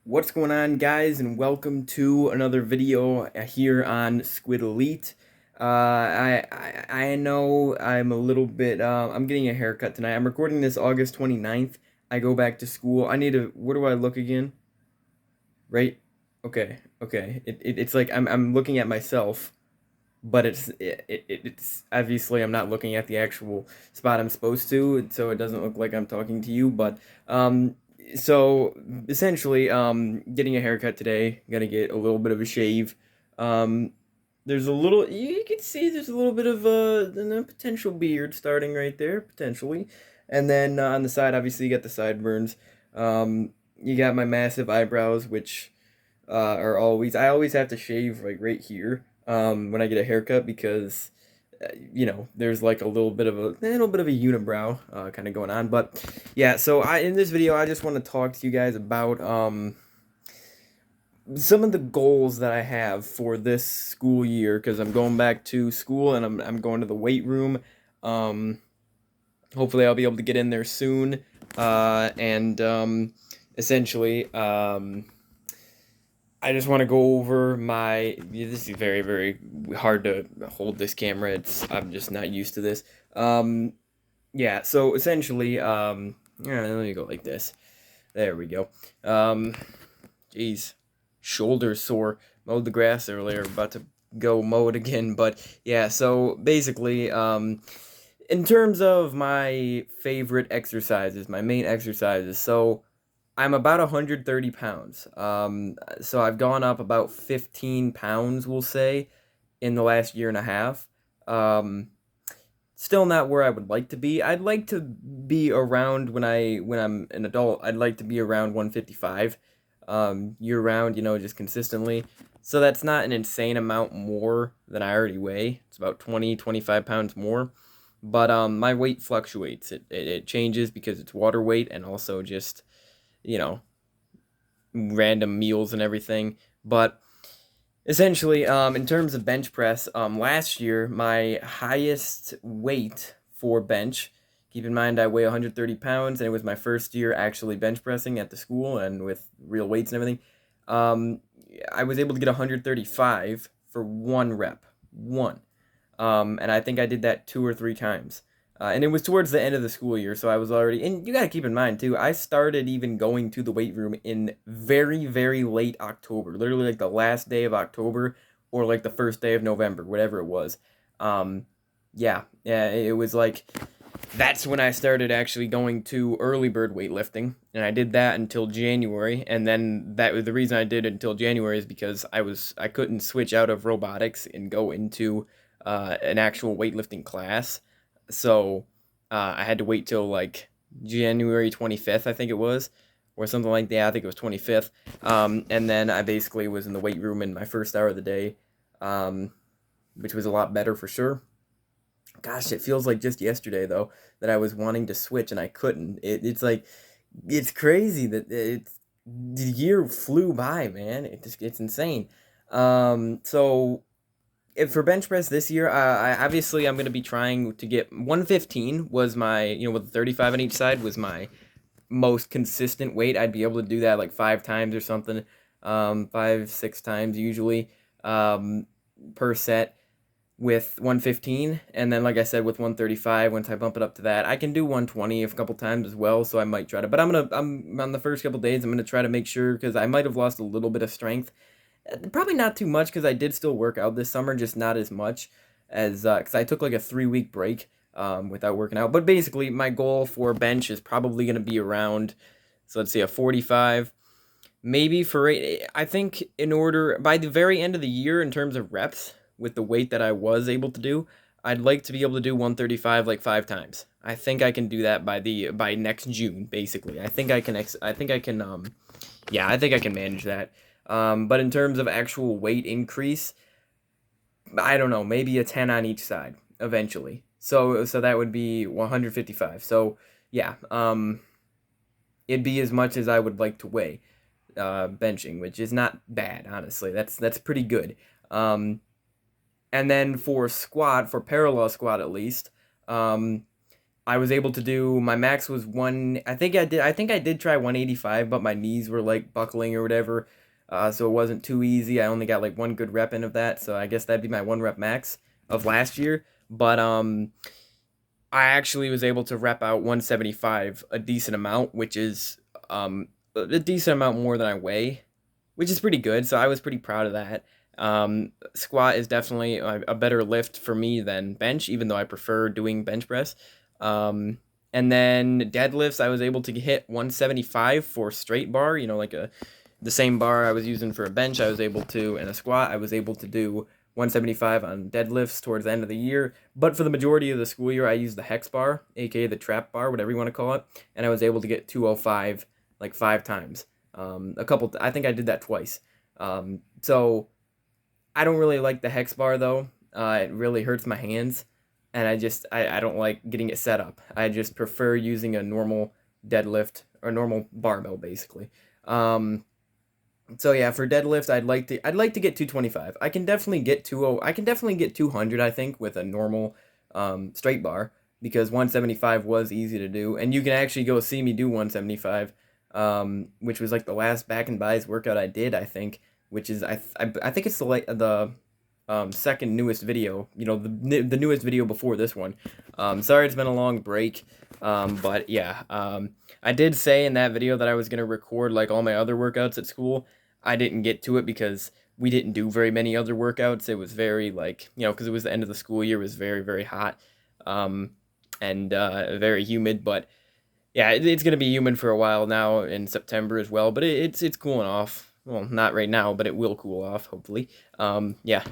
What's going on, guys, and welcome to another video here on Squid Elite. I know I'm a little bit, I'm getting a haircut tonight. I'm recording this August 29th. I go back to school. I need to, where do I look again? Right? Okay. It's like I'm looking at myself, but it's obviously I'm not looking at the actual spot I'm supposed to, so it doesn't look like I'm talking to you. But so essentially, getting a haircut today. Gonna get a little bit of a shave. Um, there's a little you can see there's a little bit of a potential beard starting right there potentially, and then on the side, obviously you got the sideburns. You got my massive eyebrows, which I always have to shave like right here when I get a haircut because there's like a little bit of a unibrow kind of going on. But yeah, so I in this video I just want to talk to you guys about some of the goals that I have for this school year because I'm going back to school and I'm going to the weight room. Um, Hopefully I'll be able to get in there soon. And essentially I just want to go over this is very, very hard to hold this camera. I'm just not used to this. Yeah, so essentially, yeah, let me go like this. There we go. Jeez, shoulders sore. Mowed the grass earlier, about to go mow it again. But yeah, so basically, in terms of my favorite exercises, my main exercises, so I'm about 130 pounds. So I've gone up about 15 pounds, we'll say, in the last year and a half. Um, Still not where I would like to be. I'd like to be around when I'm an adult. I'd like to be around 155, year round. Just consistently. So that's not an insane amount more than I already weigh. It's about 25 pounds more. But my weight fluctuates. It changes because it's water weight and also just you know random meals and everything. But essentially, in terms of bench press, last year my highest weight for bench. Keep in mind I weigh 130 pounds, and it was my first year actually bench pressing at the school and with real weights and everything. Um, I was able to get 135 for one rep, one. And I think I did that 2 or 3 times. And it was towards the end of the school year, so I was already. And you gotta keep in mind too, I started even going to the weight room in very, very late October, literally like the last day of October or like the first day of November, whatever it was. Um, yeah, it was like that's when I started actually going to early bird weightlifting, and I did that until January. And then that was the reason I did it until January is because I couldn't switch out of robotics and go into an actual weightlifting class, so I had to wait till like January 25th, I think it was, or something like that. I think it was 25th. And then I basically was in the weight room in my first hour of the day, um, which was a lot better for sure. Gosh, it feels like just yesterday though that I was wanting to switch and I couldn't. It's like it's crazy that the year flew by, man. It's insane. So if for bench press this year, I'm gonna be trying to get 115 was my with 35 on each side was my most consistent weight. I'd be able to do that like 5 times or something, 5, 6 times usually per set with 115, and then like I said with 135, once I bump it up to that, I can do 120 a couple times as well. So I might try to, but I'm on the first couple days. I'm gonna try to make sure because I might have lost a little bit of strength. Probably not too much because I did still work out this summer, just not as much as because I took like a 3 week break without working out. But basically, my goal for bench is probably going to be around, so let's say a 45, maybe for eight. I think in order by the very end of the year, in terms of reps with the weight that I was able to do, I'd like to be able to do 135 like 5 times. I think I can do that by next June. Basically, I think I can manage that. But in terms of actual weight increase, I don't know, maybe a 10 on each side eventually. So that would be 155. So yeah, it'd be as much as I would like to weigh benching, which is not bad, honestly. That's pretty good. Um, and then for parallel squat at least, um, I was able to do my max was one. I think I did try 185, but my knees were like buckling or whatever, so it wasn't too easy. I only got like one good rep in of that, so I guess that'd be my one rep max of last year. But I actually was able to rep out 175 a decent amount, which is a decent amount more than I weigh, which is pretty good. So I was pretty proud of that. Squat is definitely a better lift for me than bench, even though I prefer doing bench press. Um, and then deadlifts, I was able to hit 175 for straight bar. You know, like the same bar I was using for a bench. I was able to, and a squat, I was able to do 175 on deadlifts towards the end of the year. But for the majority of the school year, I used the hex bar, aka the trap bar, whatever you want to call it, and I was able to get 205 like 5 times. I think I did that twice. So I don't really like the hex bar though. It really hurts my hands, and I don't like getting it set up. I just prefer using a normal deadlift or normal barbell basically. Um, so yeah, for deadlift, I'd like to get 225. I can definitely get 200 I think with a normal straight bar because 175 was easy to do, and you can actually go see me do 175, which was like the last back and buys workout I did, I think, which is I think it's the second newest video, you know, the newest video before this one. Sorry it's been a long break, but yeah, I did say in that video that I was gonna record like all my other workouts at school. I didn't get to it because we didn't do very many other workouts. It was very like, you know, because it was the end of the school year. It was very, very hot, um, and very humid. But yeah, it's gonna be humid for a while now in September as well. But it's cooling off. Well, not right now, but it will cool off hopefully. Yeah.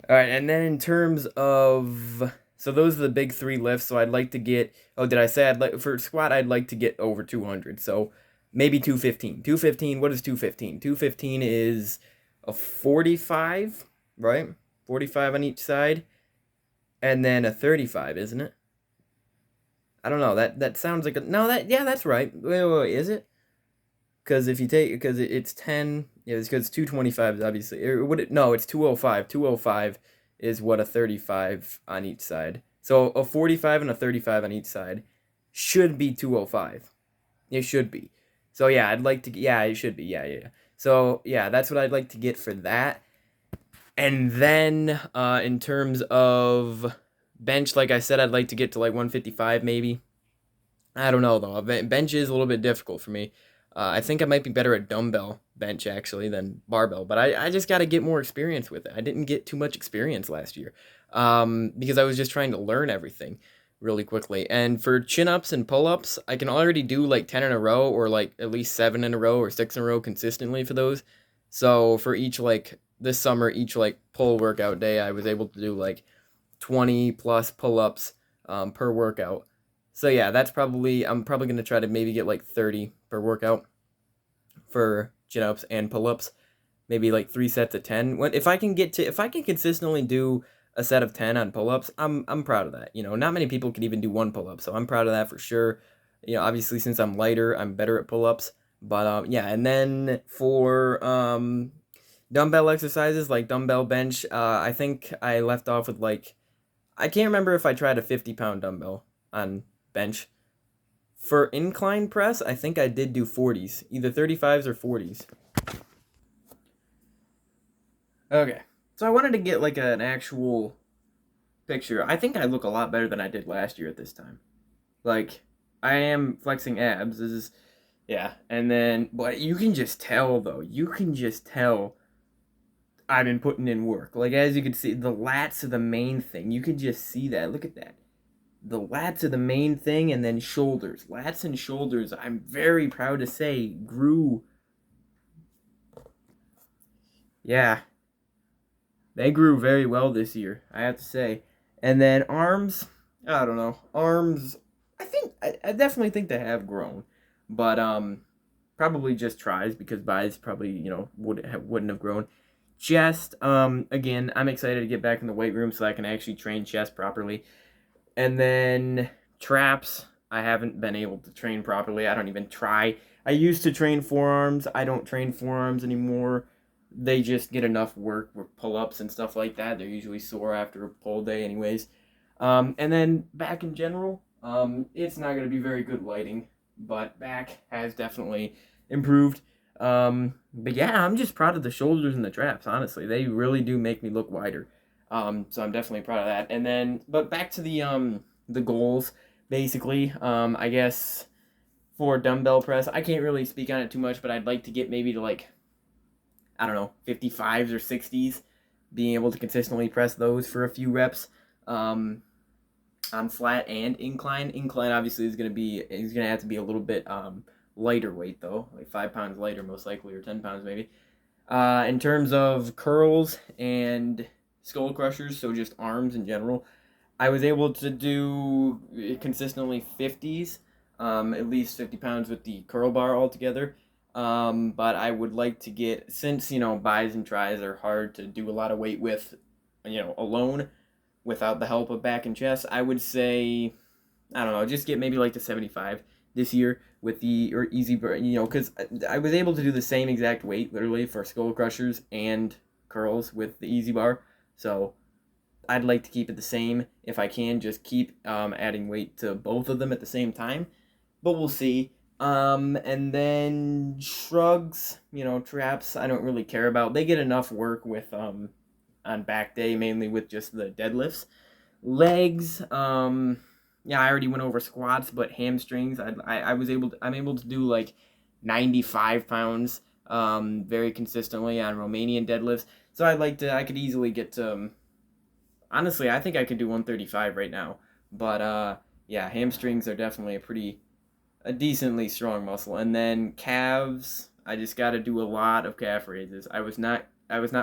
All right, and then in terms of so those are the big three lifts. So I'd like to get. Oh, did I say I'd like for squat? I'd like to get over 200. So maybe 215. 215. What is 215? 215 is a 45, right? 45 on each side, and then a 35, isn't it? I don't know. That sounds like a no. That yeah, that's right. Wait, is it? Because if you take because it's 10, yeah, it's because 225 is obviously or would it no, it's 205. 205 is what a 35 on each side. So a 45 and a 35 on each side should be 205. It should be. So yeah, I'd like to yeah, it should be. Yeah. So yeah, that's what I'd like to get for that. And then in terms of bench, like I said, I'd like to get to like 155 maybe. I don't know though. Bench is a little bit difficult for me. I think I might be better at dumbbell bench actually than barbell, but I just got to get more experience with it. I didn't get too much experience last year because I was just trying to learn everything really quickly. And for chin ups and pull ups, I can already do like 10 in a row or like at least 7 in a row or 6 in a row consistently for those. So for each like this summer, each like pull workout day, I was able to do like 20 plus pull ups per workout. So yeah, I'm probably gonna try to maybe get like 30 per workout for chin ups and pull ups. Maybe like 3 sets of 10. If I can consistently do a set of 10 on pull ups, I'm proud of that. You know, not many people can even do one pull up, so I'm proud of that for sure. You know, obviously since I'm lighter, I'm better at pull ups. But yeah, and then for dumbbell exercises like dumbbell bench, I think I left off with like I can't remember if I tried a 50-pound dumbbell on bench. For incline press, I think I did do 40s, either 35s or 40s. Okay. So I wanted to get like an actual picture. I think I look a lot better than I did last year at this time. Like I am flexing abs. This is yeah, and then but you can just tell though. You can just tell I've been putting in work. Like as you can see, the lats are the main thing. You can just see that. Look at that. The lats are the main thing, and then shoulders. Lats and shoulders, I'm very proud to say, grew. Yeah, they grew very well this year, I have to say. And then arms, I don't know. Arms, I definitely think they have grown, but probably just tries because buys probably wouldn't have grown. Chest, again, I'm excited to get back in the weight room so I can actually train chest properly. And then traps, I haven't been able to train properly. I don't even try. I used to train forearms. I don't train forearms anymore. They just get enough work with pull-ups and stuff like that. They're usually sore after a pull day anyways. And then back in general, It's not going to be very good lighting, but back has definitely improved. But yeah, I'm just proud of the shoulders and the traps, honestly. They really do make me look wider. So I'm definitely proud of that. And then, but back to the goals, basically. I guess for dumbbell press, I can't really speak on it too much, but I'd like to get maybe to like, I don't know, 55s or 60s, being able to consistently press those for a few reps. Um, on flat and incline. Incline obviously is gonna have to be a little bit lighter weight though, like 5 pounds lighter most likely, or 10 pounds maybe. In terms of curls and skull crushers, so just arms in general, I was able to do consistently 50s, at least 50 pounds with the curl bar altogether. But I would like to get, since buys and tries are hard to do a lot of weight with, alone without the help of back and chest, I would say, I don't know, just get maybe like the 75 this year with the or easy bar, because I was able to do the same exact weight literally for skull crushers and curls with the easy bar. So I'd like to keep it the same if I can, just keep adding weight to both of them at the same time. But we'll see. And then shrugs, traps, I don't really care about. They get enough work with on back day, mainly with just the deadlifts. Legs, yeah, I already went over squats, but hamstrings, I'm able to do like 95 pounds, very consistently on Romanian deadlifts. So I could easily get to, honestly, I think I could do 135 right now. But, yeah, hamstrings are definitely a decently strong muscle. And then calves, I just got to do a lot of calf raises. I was not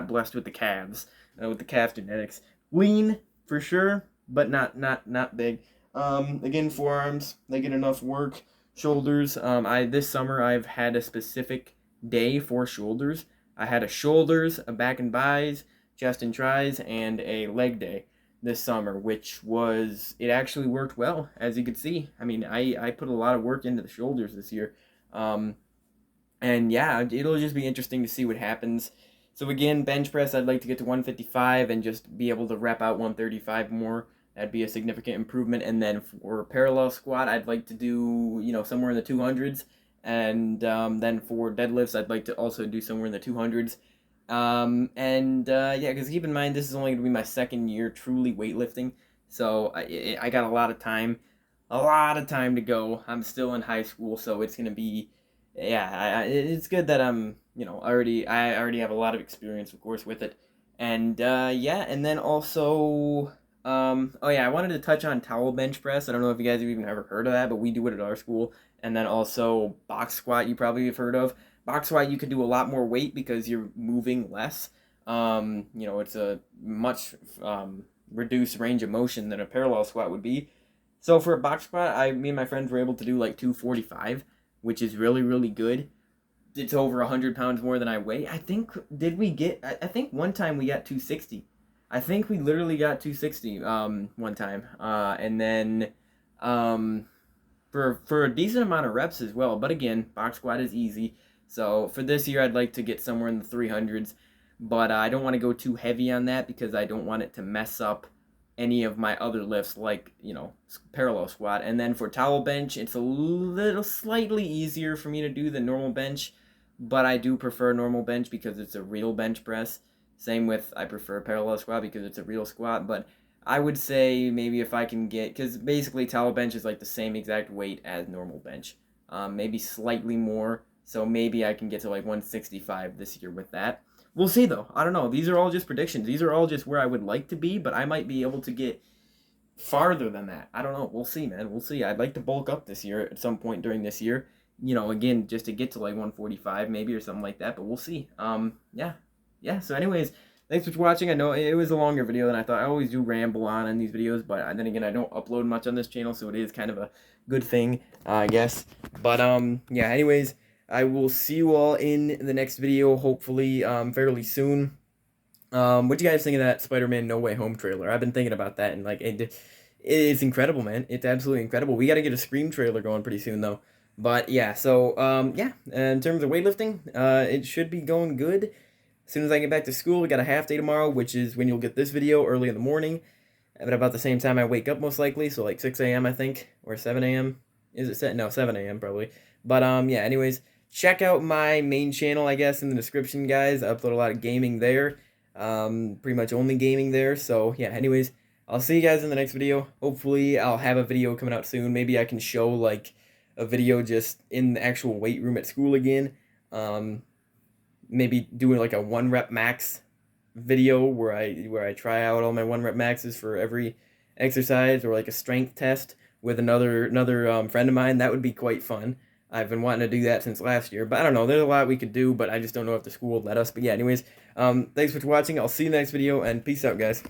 blessed with the calves, with the calf genetics. Lean for sure, but not big. Again, forearms, they get enough work. Shoulders, I this summer I've had a specific day for shoulders. I had a shoulders, a back and bis, chest and tries, and a leg day this summer, which was, it actually worked well, as you could see. I mean, I put a lot of work into the shoulders this year. Um, and yeah, it'll just be interesting to see what happens. So again, bench press, I'd like to get to 155 and just be able to rep out 135 more. That'd be a significant improvement. And then for parallel squat, I'd like to do, somewhere in the 200s. And then for deadlifts, I'd like to also do somewhere in the 200s. Yeah, because keep in mind, this is only going to be my second year truly weightlifting. So I got a lot of time to go. I'm still in high school, so it's going to be, yeah, it's good that I'm, I already have a lot of experience, of course, with it. And yeah, and then also, oh yeah, I wanted to touch on towel bench press. I don't know if you guys have even ever heard of that, but we do it at our school. And then also box squat, you probably have heard of. Box squat, you can do a lot more weight because you're moving less. It's a much reduced range of motion than a parallel squat would be. So for a box squat, me and my friends were able to do like 245, which is really, really good. It's over 100 pounds more than I weigh. I think, I think one time we got 260. I think we literally got 260 one time. And then for a decent amount of reps as well. But again, box squat is easy. So for this year, I'd like to get somewhere in the 300s. But I don't want to go too heavy on that because I don't want it to mess up any of my other lifts, like parallel squat. And then for towel bench, it's a little slightly easier for me to do than normal bench, but I do prefer normal bench because it's a real bench press. Same with, I prefer parallel squat because it's a real squat. But I would say maybe if I can get, because basically towel bench is like the same exact weight as normal bench, maybe slightly more. So maybe I can get to like 165 this year with that. We'll see though. I don't know. These are all just predictions. These are all just where I would like to be, but I might be able to get farther than that. I don't know. We'll see, man. We'll see. I'd like to bulk up this year at some point during this year. Again, just to get to like 145 maybe or something like that, but we'll see. Yeah. Yeah, so anyways, thanks for watching. I know it was a longer video than I thought. I always do ramble on in these videos, but then again, I don't upload much on this channel, so it is kind of a good thing, I guess. But yeah, anyways, I will see you all in the next video, hopefully fairly soon. What do you guys think of that Spider-Man No Way Home trailer? I've been thinking about that, and like it's incredible, man. It's absolutely incredible. We got to get a Scream trailer going pretty soon, though. But yeah, so yeah, in terms of weightlifting, it should be going good. As soon as I get back to school, we got a half day tomorrow, which is when you'll get this video early in the morning. at about the same time I wake up most likely, so like 6 a.m. I think, or 7 a.m. Is it set? No, 7 a.m. probably. But yeah. Anyways, check out my main channel, I guess, in the description, guys. I upload a lot of gaming there. Pretty much only gaming there. So yeah. Anyways, I'll see you guys in the next video. Hopefully, I'll have a video coming out soon. Maybe I can show like a video just in the actual weight room at school again. Maybe doing like a 1 rep max video where I try out all my 1 rep maxes for every exercise, or like a strength test with another friend of mine. That would be quite fun. I've been wanting to do that since last year, but I don't know. There's a lot we could do, but I just don't know if the school will let us. But yeah, anyways, thanks for watching. I'll see you in the next video, and peace out, guys.